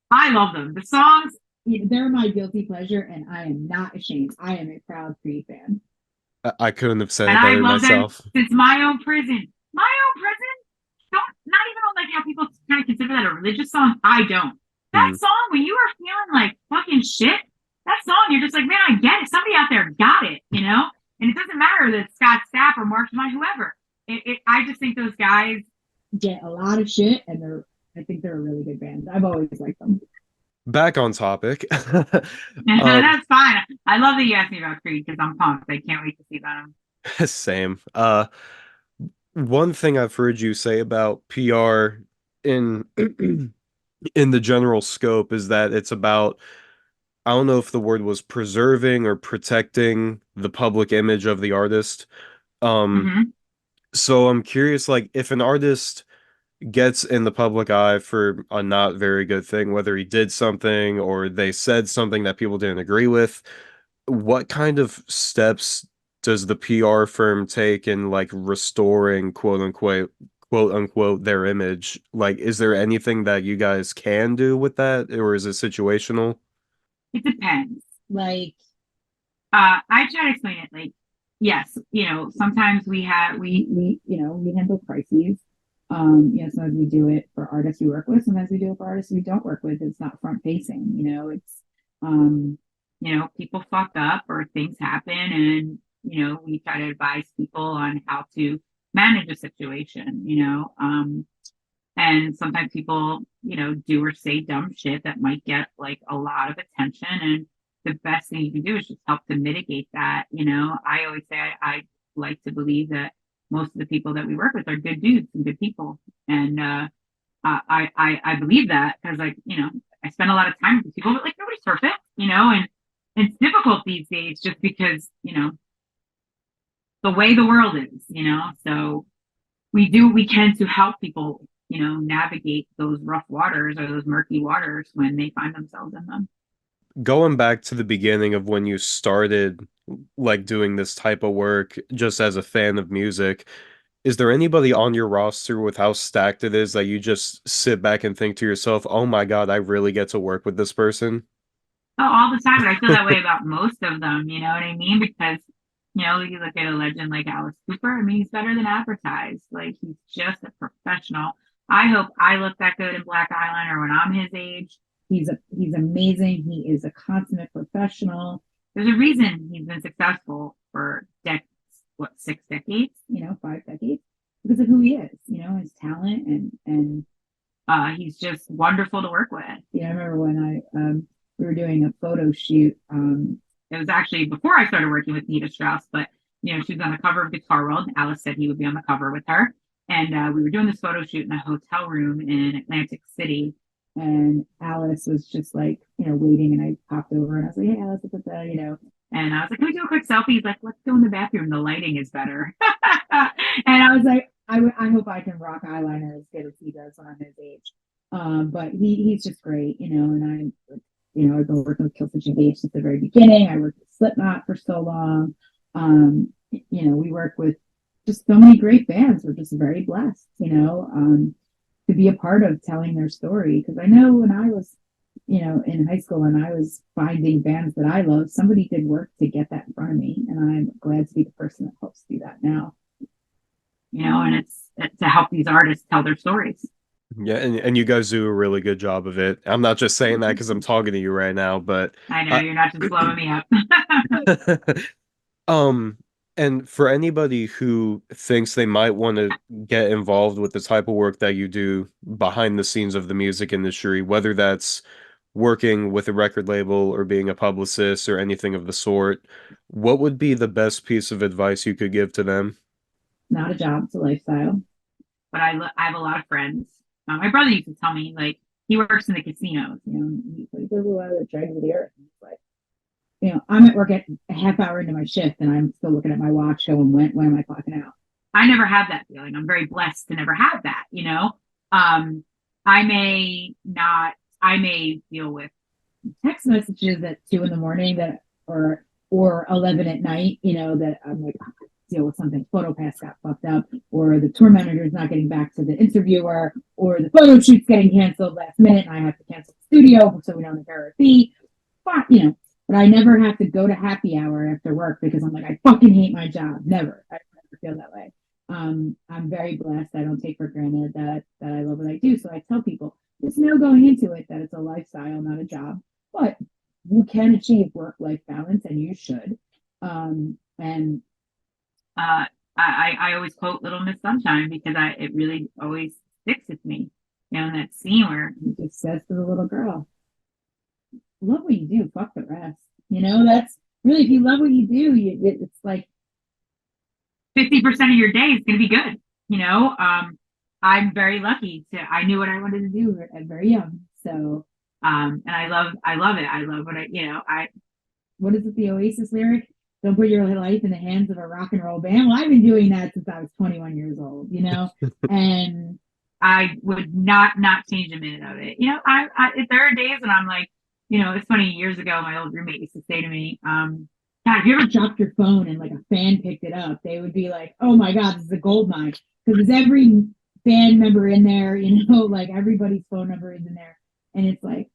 I love them. The songs, they're my guilty pleasure, and I am not ashamed. I am a proud Creed fan. I couldn't have said and it better I love myself. them since My Own Prison. My Own Prison? Not even on like how people kind of consider that a religious song. I don't. That song, when you are feeling like fucking shit, that song, you're just like, man, I get it. Somebody out there got it, And it doesn't matter that it's Scott Stapp or Mark Mine, whoever. I just think those guys get a lot of shit, and I think they're a really good band. I've always liked them. Back on topic. That's fine. I love that you asked me about Creed because I'm pumped. I can't wait to see them. Same. One thing I've heard you say about PR in in the general scope is that it's about, I don't know if the word was preserving or protecting the public image of the artist. So I'm curious, like, if an artist gets in the public eye for a not very good thing, whether he did something or they said something that people didn't agree with, what kind of steps does the PR firm take in like restoring quote unquote their image? Like, is there anything that you guys can do with that, or is it situational? It depends. Like, I try to explain it. Like, yes, sometimes we handle crises. Sometimes we do it for artists we work with. Sometimes we do it for artists we don't work with. It's not front facing. People fuck up or things happen, and we try to advise people on how to manage a situation. And sometimes people, do or say dumb shit that might get like a lot of attention, and the best thing you can do is just help to mitigate that. I always say I like to believe that most of the people that we work with are good dudes and good people. And I believe that because I spend a lot of time with people, but like nobody's perfect, and it's difficult these days just because, the way the world is, so we do what we can to help people, navigate those rough waters or those murky waters when they find themselves in them. Going back to the beginning of when you started like doing this type of work just as a fan of music, is there anybody on your roster with how stacked it is that you just sit back and think to yourself, oh my God, I really get to work with this person? Oh, all the time. But I feel that way about most of them, you know what I mean? Because, you look at a legend like Alice Cooper, I mean, he's better than advertised. Like, he's just a professional. I hope I look that good in black eyeliner when I'm his age. He's amazing. He is a consummate professional. There's a reason he's been successful for 6 decades? 5 decades, because of who he is, his talent and he's just wonderful to work with. I remember when we were doing a photo shoot. It was actually before I started working with Nita Strauss, but she was on the cover of Guitar World. Alice said he would be on the cover with her. And we were doing this photo shoot in a hotel room in Atlantic City. And Alice was just like, waiting, and I popped over and I was like, hey, Alice, and I was like, can we do a quick selfie? He's like, let's go in the bathroom. The lighting is better. And I was like, I hope I can rock eyeliner as good as he does when I'm his age. But he's just great, and I've been working with Killswitch Engage since the very beginning. I worked with Slipknot for so long. We work with just so many great bands. We're just very blessed, to be a part of telling their story. Because I know when I was, in high school and I was finding bands that I love, somebody did work to get that in front of me. And I'm glad to be the person that helps do that now. And it's to help these artists tell their stories. Yeah, and you guys do a really good job of it. I'm not just saying that because I'm talking to you right now, but I know you're not just blowing me up. And for anybody who thinks they might want to get involved with the type of work that you do behind the scenes of the music industry, whether that's working with a record label or being a publicist or anything of the sort, what would be the best piece of advice you could give to them? Not a job, it's a lifestyle. But I have a lot of friends. My brother used to tell me, like, he works in the casinos. You know, he goes a lot of the dregs of the earth. It's like, you know, I'm at work at a half hour into my shift and I'm still looking at my watch going, when am I clocking out? I never have that feeling. I'm very blessed to never have that, you know? Um, I may not, I may deal with Text messages at 2 in the morning that or 11 at night, you know, that I'm like, oh, deal with something. PhotoPass got fucked up, or the tour manager is not getting back to the interviewer, or the photo shoot's getting canceled last minute and I have to cancel the studio so we don't incur a fee. But, you know, but I never have to go to happy hour after work because I'm like, I fucking hate my job. Never. I never feel that way. I'm very blessed. I don't take for granted that I love what I do. So I tell people, just know going into it that it's a lifestyle, not a job. But you can achieve work-life balance, and you should. And I always quote Little Miss Sunshine because it really always sticks with me. You know, in that scene where he just says to the little girl, "Love what you do. Fuck the rest." You know, that's really if you love what you do, it's like 50% of your day is going to be good. You know, I'm very lucky I knew what I wanted to do at very young. So, and I love it. I love what what is it, the Oasis lyric? Don't put your life in the hands of a rock and roll band. Well, I've been doing that since I was 21 years old, you know, and I would not change a minute of it. You know, there are days when I'm like, you know, it's funny. Years ago, my old roommate used to say to me, God, if you ever dropped your phone and like a fan picked it up, they would be like, oh my God, this is a gold mine. Because there's every band member in there, you know, like everybody's phone number is in there. And it's like,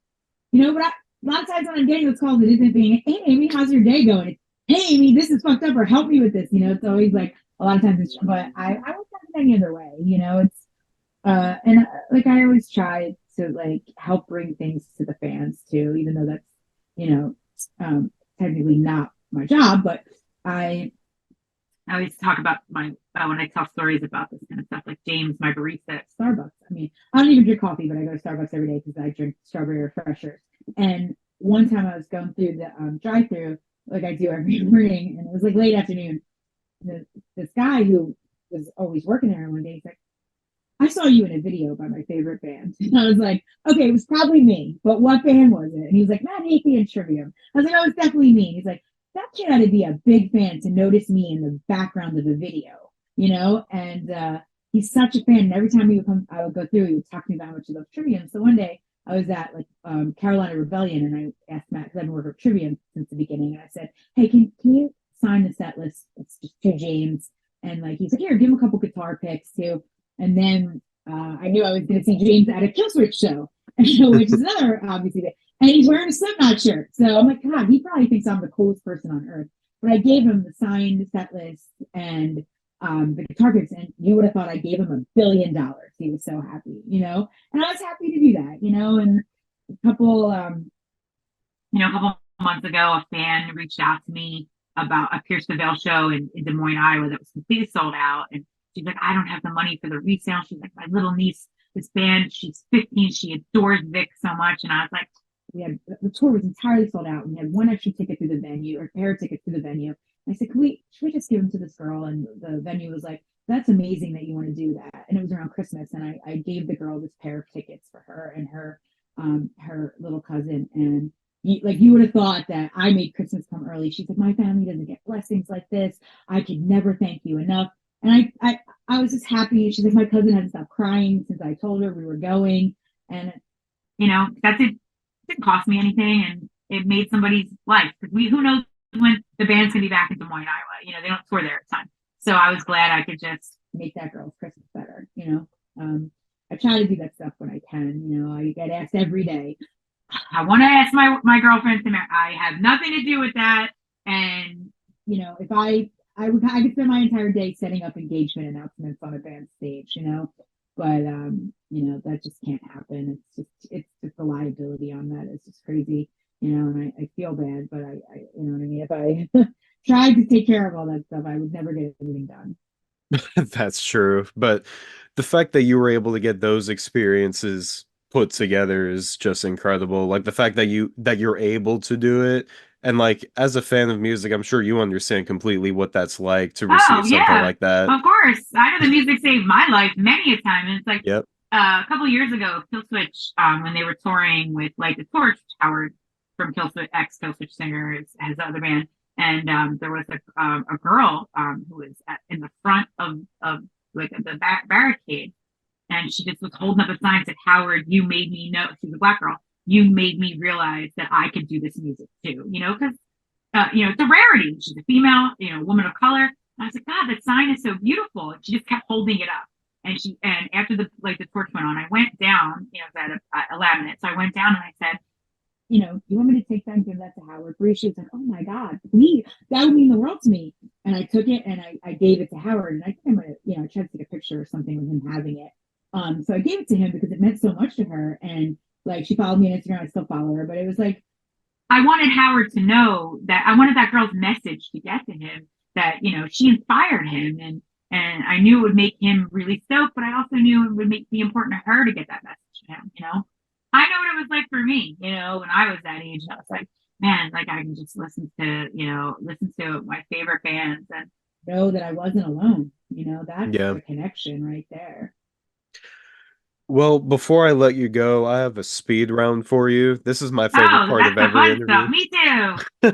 you know, but a lot of times when I'm getting those calls, it isn't being, hey, Amy, how's your day going? It's, hey, Amy, this is fucked up, or help me with this. You know, it's always like a lot of times it's, but I don't have it any other way, you know, it's, and like I always try to like help bring things to the fans too, even though that's, you know, technically not my job, but I always talk about my when I tell stories about this kind of stuff, like James, my barista at Starbucks. I mean, I don't even drink coffee, but I go to Starbucks every day because I drink strawberry refreshers. And one time I was going through the drive-through, like I do every morning, and it was like late afternoon. This guy who was always working there one day, he's like, I saw you in a video by my favorite band. And I was like, okay, it was probably me, but what band was it? And he was like, Matt Hakey and Trivium. I was like, oh, it's definitely me. He's like, that kid had to be a big fan to notice me in the background of the video, you know? And he's such a fan. And every time he would come, I would go through, he would talk to me about how much he loved Trivium. So one day I was at like Carolina Rebellion and I asked Matt, because I've been working with Trivium since the beginning. And I said, hey, can you sign the set list? It's just to James. And like, he's like, here, give him a couple guitar picks too. And then I knew I was going to see James at a Killswitch show, which is another obviously. And he's wearing a Slipknot shirt, so I'm like, God, he probably thinks I'm the coolest person on earth. But I gave him the signed set list and the guitar picks, and you would have thought I gave him $1 billion. He was so happy, you know. And I was happy to do that, you know. And a couple, a couple months ago, a fan reached out to me about a Pierce the Veil show in Des Moines, Iowa that was completely sold out. And she's like, I don't have the money for the resale. She's like, my little niece, this band, she's 15. She adores Vic so much. And I was like, the tour was entirely sold out. We had one extra ticket to the venue, or pair of tickets to the venue. And I said, should we just give them to this girl? And the venue was like, that's amazing that you want to do that. And it was around Christmas. And I gave the girl this pair of tickets for her and her little cousin. And you would have thought that I made Christmas come early. She's like, my family doesn't get blessings like this. I could never thank you enough. And I was just happy. She's like, my cousin hasn't stopped crying since I told her we were going. And, you know, that's it. It didn't cost me anything. And it made somebody's life. Because who knows when the band's going to be back in Des Moines, Iowa. You know, they don't tour there at the time. So I was glad I could just make that girl's Christmas better, you know. I try to do that stuff when I can. You know, I get asked every day. I want to ask my girlfriend to marry. I have nothing to do with that. And, you know, if I could spend my entire day setting up engagement announcements on a band stage, you know, but you know, that just can't happen. It's just the liability on that is just crazy, you know, and I feel bad, but I you know what I mean? tried to take care of all that stuff, I would never get anything done. That's true. But the fact that you were able to get those experiences put together is just incredible. Like the fact that you're able to do it. And like as a fan of music, I'm sure you understand completely what that's like to Oh receive something yeah, like that. of course. I know the music saved my life many a time. And it's like Yep. a couple of years ago, Killswitch, when they were touring with Light the Torch, Howard from Killswitch, ex Killswitch singer, has the other band, and there was a girl who was in the front of like the barricade, and she just was holding up a sign that said, "Howard, you made me know." She's a black girl. You made me realize that I could do this music too. You know, because it's a rarity. She's a female, woman of color. And I was like, God, that sign is so beautiful. And she just kept holding it up. And after the torch went on, I went down, at a laminate. So I went down and I said, you want me to take that and give that to Howard? Bree, she was like, oh my God, please, that would mean the world to me. And I took it and I gave it to Howard. And I think I'm gonna, try to take a picture or something with him having it. So I gave it to him because it meant so much to her. And like she followed me on Instagram, I still follow her, but it was like I wanted Howard to know that I wanted that girl's message to get to him, that, she inspired him, and I knew it would make him really stoked, but I also knew it would be important to her to get that message to him. I know what it was like for me, when I was that age. I was like, man, like I can just listen to my favorite bands and know that I wasn't alone. That's Yeah. the connection right there. Well, before I let you go, I have a speed round for you. This is my favorite part that's of the every fun interview. stuff. Me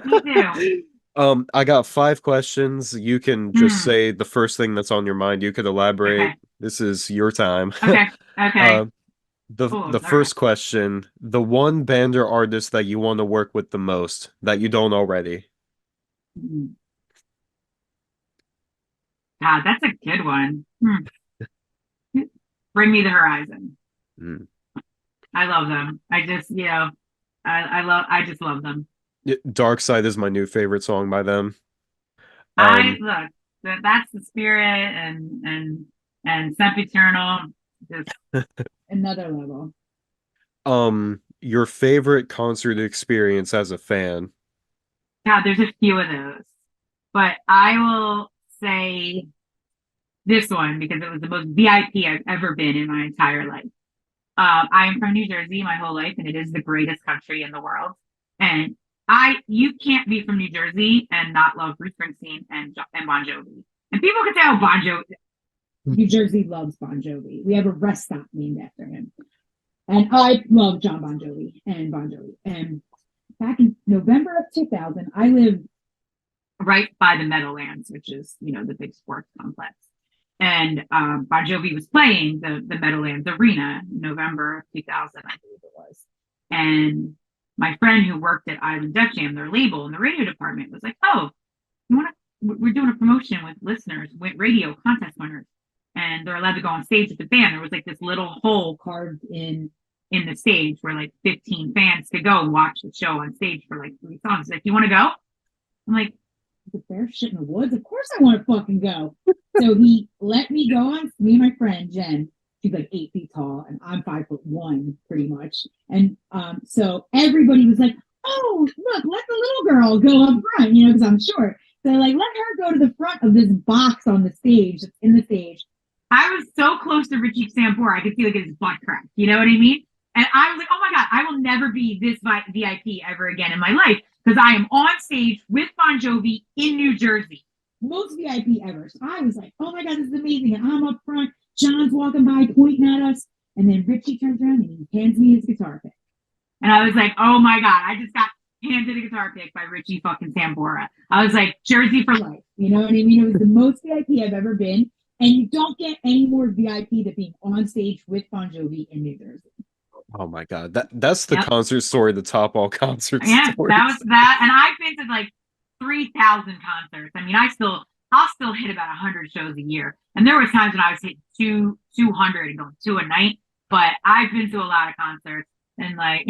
too. Me too. I got 5 questions. You can just Hmm. say the first thing that's on your mind. You could elaborate. Okay. This is your time. Okay. Okay. Uh, the Cool. the All right. first question, the one band or artist that you want to work with the most that you don't already. Hmm. God, that's a good one. Bring Me the Horizon. Mm. I love them. I just, I just love them. Dark Side is my new favorite song by them. I Um, look, that's the spirit, and Sempiternal. Just Another level. your favorite concert experience as a fan. God, there's a few of those, but I will say this one because it was the most VIP I've ever been in my entire life. I am from New Jersey my whole life, and it is the greatest country in the world. And you can't be from New Jersey and not love Bruce Springsteen and Bon Jovi. And people can say, "Oh, Bon Jovi." New Jersey loves Bon Jovi. We have a rest stop named after him. And I love John Bon Jovi and Bon Jovi. And back in November of 2000, I lived Right by the Meadowlands, which is, the big sports complex. And Bon Jovi was playing the Meadowlands Arena in November of 2000, I believe it was. And my friend who worked at Island Def Jam, their label in the radio department, was like, "Oh, we're doing a promotion with listeners, with radio contest winners, and they're allowed to go on stage with the band." There was like this little hole carved in the stage where like 15 fans could go and watch the show on stage for like 3 songs. He's like, "You want to go?" I'm like, the bear shit in the woods. Of course I want to fucking go. So he let me go on. Me and my friend Jen, she's like 8 feet tall, and I'm 5'1", pretty much. And so everybody was like, "Oh, look, let the little girl go up front," because I'm short. So like, let her go to the front of this box on the stage, that's in the stage. I was so close to Richie Sambora, I could feel like his butt crack. You know what I mean? And I was like, "Oh my God, I will never be this VIP ever again in my life because I am on stage with Bon Jovi in New Jersey." Most VIP ever. So I was like, "Oh my God, this is amazing." And I'm up front. John's walking by, pointing at us. And then Richie turns around and he hands me his guitar pick. And I was like, "Oh my God, I just got handed a guitar pick by Richie fucking Sambora." I was like, Jersey for life. You know what I mean? It was the most VIP I've ever been. And you don't get any more VIP than being on stage with Bon Jovi in New Jersey. Oh my God, that's the Yep. concert story to top all concert Yeah, stories. that was that. And I've been to like 3,000 concerts. I mean, I'll still hit about 100 shows a year. And there was times when I was hitting 200 and going 2 a night. But I've been to a lot of concerts, and like,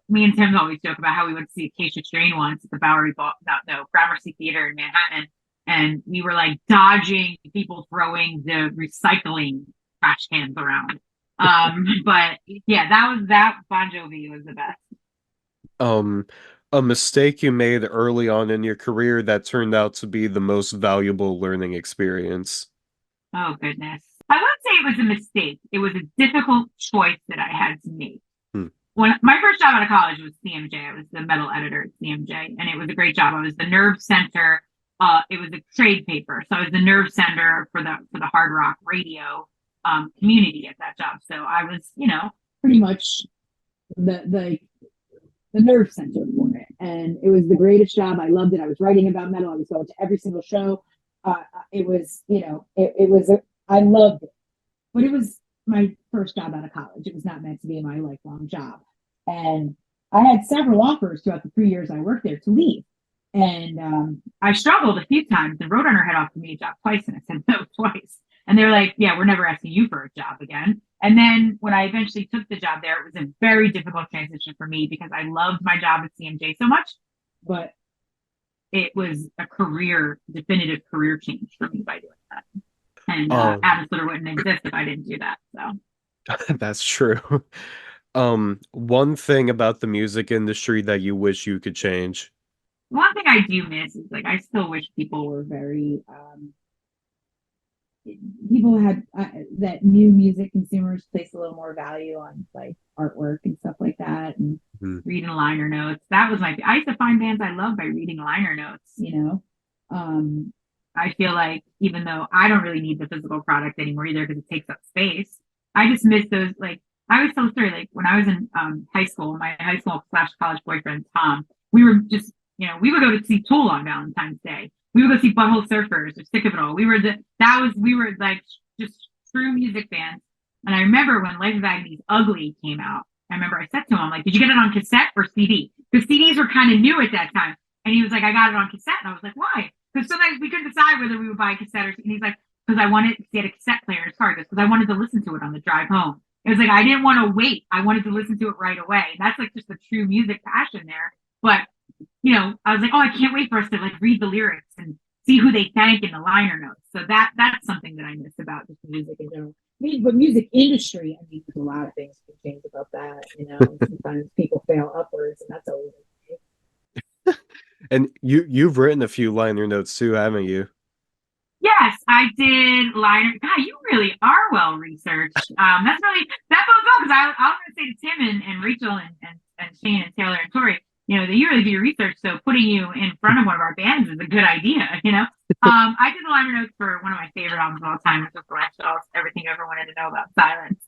me and Tim always joke about how we went to see Acacia Strain once at the Gramercy Theater in Manhattan, and we were like dodging people throwing the recycling trash cans around. But yeah, that Bon Jovi was the best. Um, A mistake you made early on in your career that turned out to be the most valuable learning experience. Oh goodness. I wouldn't say it was a mistake. It was a difficult choice that I had to make. Hmm. When my first job out of college was CMJ, I was the metal editor at CMJ, and it was a great job. I was the nerve center. It was a trade paper, so I was the nerve center for the hard rock radio community at that job. So I was, pretty much the the nerve center for it, and it was the greatest job. I loved it. I was writing about metal. I was going to every single show. It was, I loved it, but it was my first job out of college. It was not meant to be my lifelong job, and I had several offers throughout the 3 years I worked there to leave. And I struggled a few times. And Roadrunner had offered me a job twice, and I said no twice. And they were like, "Yeah, we're never asking you for a job again." And then when I eventually took the job there, it was a very difficult transition for me because I loved my job at CMJ so much, but it was a definitive career change for me by doing that. And Atlas wouldn't exist if I didn't do that. So That's true. One thing about the music industry that you wish you could change. One thing I do miss is I still wish people were very people had that new music consumers place a little more value on artwork and stuff like that, and reading liner notes. That was I used to find bands I love by reading liner notes. I feel like even though I don't really need the physical product anymore either because it takes up space, I just miss those. I always tell a story, when I was in high school, my high school / college boyfriend Tom, we were just we would go to see Tool on Valentine's Day. We would go see Butthole Surfers or Sick of It All. We were just true music fans. And I remember when Life of Agony's Ugly came out, I remember I said to him, did you get it on cassette or CD? Because CDs were kind of new at that time. And he was like, I got it on cassette. And I was like, why? Because sometimes we couldn't decide whether we would buy a cassette or CD. And he's like, because he had a cassette player in his car. Because I wanted to listen to it on the drive home. It was I didn't want to wait. I wanted to listen to it right away. And that's just the true music passion there. But I was like, I can't wait for us to read the lyrics and see who they thank in the liner notes. So that's something that I miss about just music in general. But music industry, there's a lot of things to change about that. Sometimes people fail upwards, and that's always okay. And you've written a few liner notes too, haven't you? Yes, I did liner. God, you really are well researched. That bodes well because I was going to say to Tim and Rachel and Shane and Taylor and Tori, that you really do your research. So putting you in front of one of our bands is a good idea. I did the liner notes for one of my favorite albums of all time, which was Glass Everything You Ever Wanted to Know About Silence.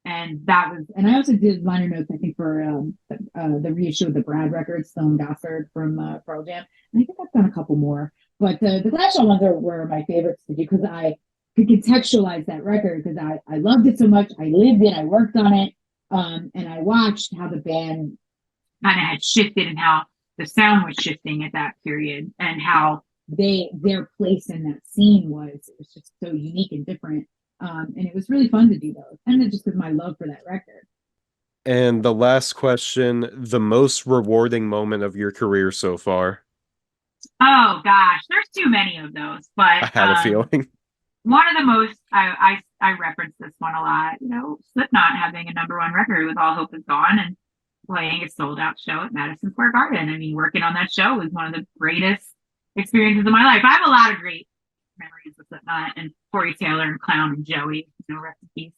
And I also did liner notes, I think, for the reissue of the Brad records, Stone Gossard from Pearl Jam. And I think I've done a couple more. But the Glass ones were my favorites to do because I could contextualize that record because I loved it so much. I lived it, I worked on it, and I watched how the band kind of had shifted and how the sound was shifting at that period and how their place in that scene was. It was just so unique and different. And it was really fun to do those. And just with my love for that record. And the last question, the most rewarding moment of your career so far? Oh gosh, there's too many of those, but I had a feeling. One of the most, I reference this one a lot, Slipknot having a #1 record with All Hope Is Gone and playing a sold out show at Madison Square Garden. Working on that show was one of the greatest experiences of my life. I have a lot of great memories with Slipknot and Corey Taylor and Clown and Joey, rest in peace.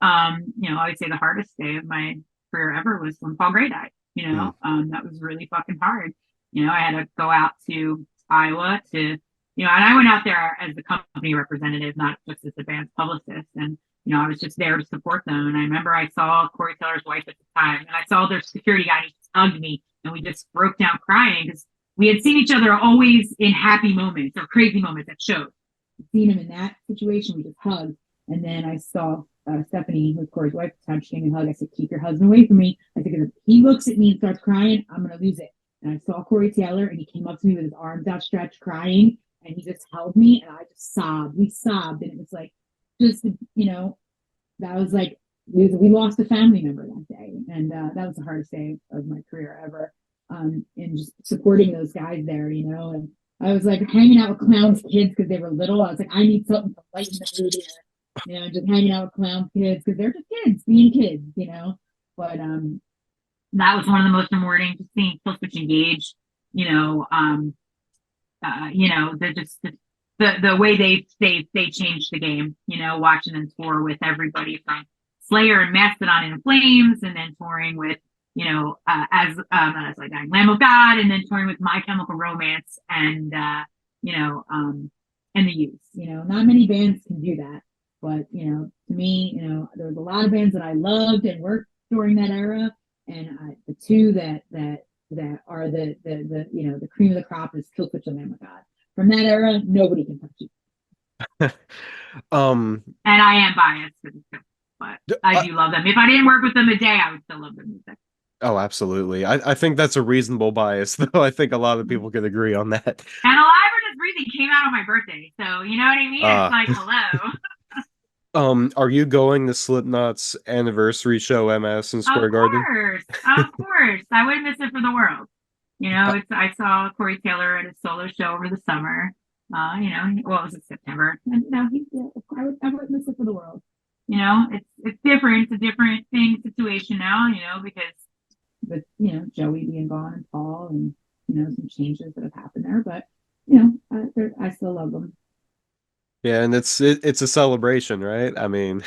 I would say the hardest day of my career ever was when Paul Gray died. That was really fucking hard. I had to go out to Iowa and I went out there as the company representative, not just as the band's publicist. And I was just there to support them. And I remember I saw Corey Taylor's wife at the time, and I saw their security guy, and he just hugged me, and we just broke down crying because we had seen each other always in happy moments or crazy moments at shows. Seen him in that situation, we just hugged. And then I saw Stephanie, who was Corey's wife at the time, she gave me a hug. I said, "Keep your husband away from me." I said, "If he looks at me and starts crying, I'm going to lose it." And I saw Corey Taylor, and he came up to me with his arms outstretched, crying, and he just held me, and I just sobbed. We sobbed, and it was that was we lost a family member that day, and that was the hardest day of my career ever. And just supporting those guys there, and I was hanging out with Clown's kids because they were little. I was I need something to lighten the mood here, just hanging out with Clown's kids because they're just kids being kids, But That was one of the most rewarding, just seeing Killswitch engage, you know, the just the way they changed the game, watching them tour with everybody from Slayer and Mastodon and Flames, and then touring with, as like Lamb of God, and then touring with My Chemical Romance and and the Youth. Not many bands can do that, but to me, there was a lot of bands that I loved and worked during that era, and the two that are the cream of the crop is Killswitch and Lamb of God. From that era, nobody can touch it. And I am biased, but I do love them. If I didn't work with them a day, I would still love their music. Oh, absolutely. I think that's a reasonable bias, though. I think a lot of people could agree on that. And Alive or Just Breathing came out on my birthday, so you know what I mean? It's like, hello. Are you going to Slipknot's anniversary show, Madison Square Garden? Of course. I wouldn't miss it for the world. I saw Corey Taylor at his solo show over the summer. Well, it was in September. And I would miss it for the world. It's different. It's a different situation now, because with Joey being gone and Paul and some changes that have happened there, but I still love them. Yeah, and it's a celebration, right? I mean,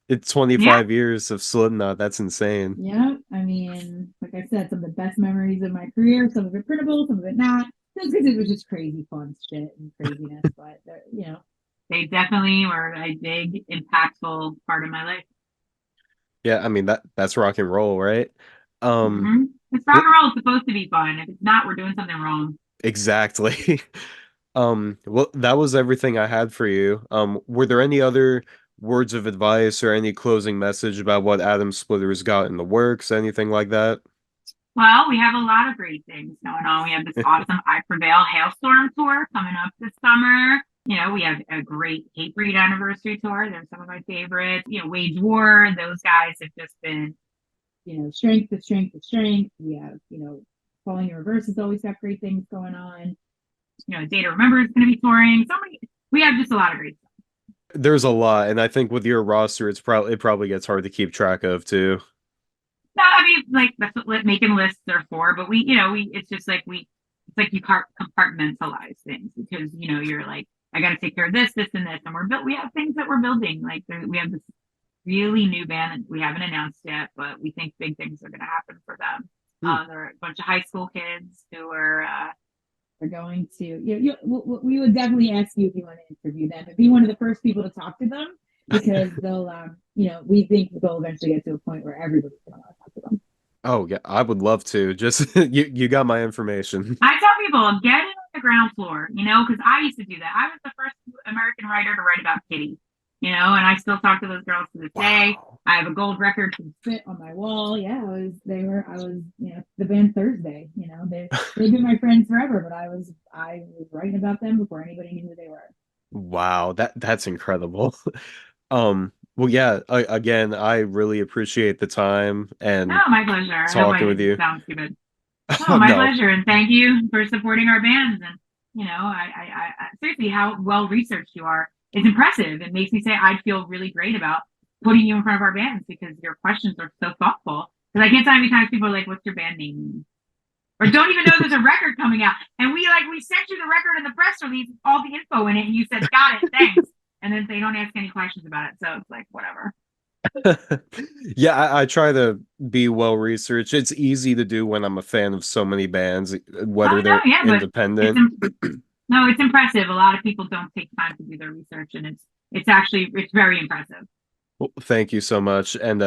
it's 25 years of Slipknot. That's insane. Yeah, I mean, like I said, some of the best memories of my career. Some of it printable, some of it not. Just because it was just crazy fun shit and craziness, but they definitely were a big, impactful part of my life. Yeah, I mean that's rock and roll, right? It's rock and roll. It's supposed to be fun. If it's not, we're doing something wrong. Exactly. Well, that was everything I had for you. Were there any other words of advice or any closing message about what Atom Splitter's got in the works, anything like that? Well, we have a lot of great things going on. We have this awesome I Prevail Hailstorm tour coming up this summer. We have a great Hatebreed anniversary tour. They're some of my favorites. Wage War. Those guys have just been, strength to strength to strength. We have, Falling in Reverse has always got great things going on. Day to Remember is going to be touring. We have just a lot of great stuff. There's a lot, and I think with your roster, it probably gets hard to keep track of too. No, I mean, like that's what making lists are for. But it's just like it's like you compartmentalize things because you're like, I got to take care of this, and this, and we have things that we're building. Like we have this really new band that we haven't announced yet, but we think big things are going to happen for them. There are a bunch of high school kids who are going to. We would definitely ask you if you want to interview them and be one of the first people to talk to them because they'll, we think they'll eventually get to a point where everybody's going to want to talk to them. Oh yeah, I would love to. Just you got my information. I tell people get it on the ground floor, because I used to do that. I was the first American writer to write about Kitty, and I still talk to those girls to this day. I have a gold record to fit on my wall. Yeah, I was the band Thursday. They've been my friends forever, but I was writing about them before anybody knew who they were. Wow, that's incredible. Well, yeah, again, I really appreciate the time and my pleasure. Talking with you. Sounds stupid. My pleasure, and thank you for supporting our bands. And I seriously, how well researched you are is impressive. It makes me say I'd feel really great about putting you in front of our bands because your questions are so thoughtful. Because I can't tell how many times people are like, "What's your band name?" Or don't even know there's a record coming out, and we sent you the record in the press release, all the info in it, and you said, "Got it, thanks." And then they don't ask any questions about it. So it's like, whatever. Yeah, I try to be well researched. It's easy to do when I'm a fan of so many bands, whether they're independent. It's impressive. A lot of people don't take time to do their research, and it's very impressive. Well, thank you so much. And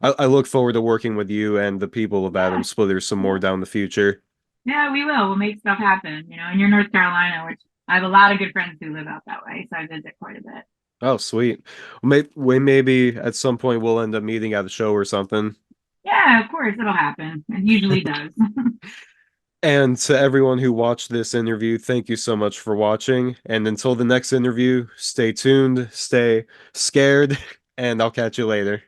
I look forward to working with you and the people of Atom Splitter some more down the future. Yeah, we will. We'll make stuff happen. And you're North Carolina, which I have a lot of good friends who live out that way, so I visit quite a bit. Oh, sweet. Maybe at some point we'll end up meeting at a show or something. Yeah, of course, it'll happen. It usually does. And to everyone who watched this interview, thank you so much for watching. And until the next interview, stay tuned, stay scared, and I'll catch you later.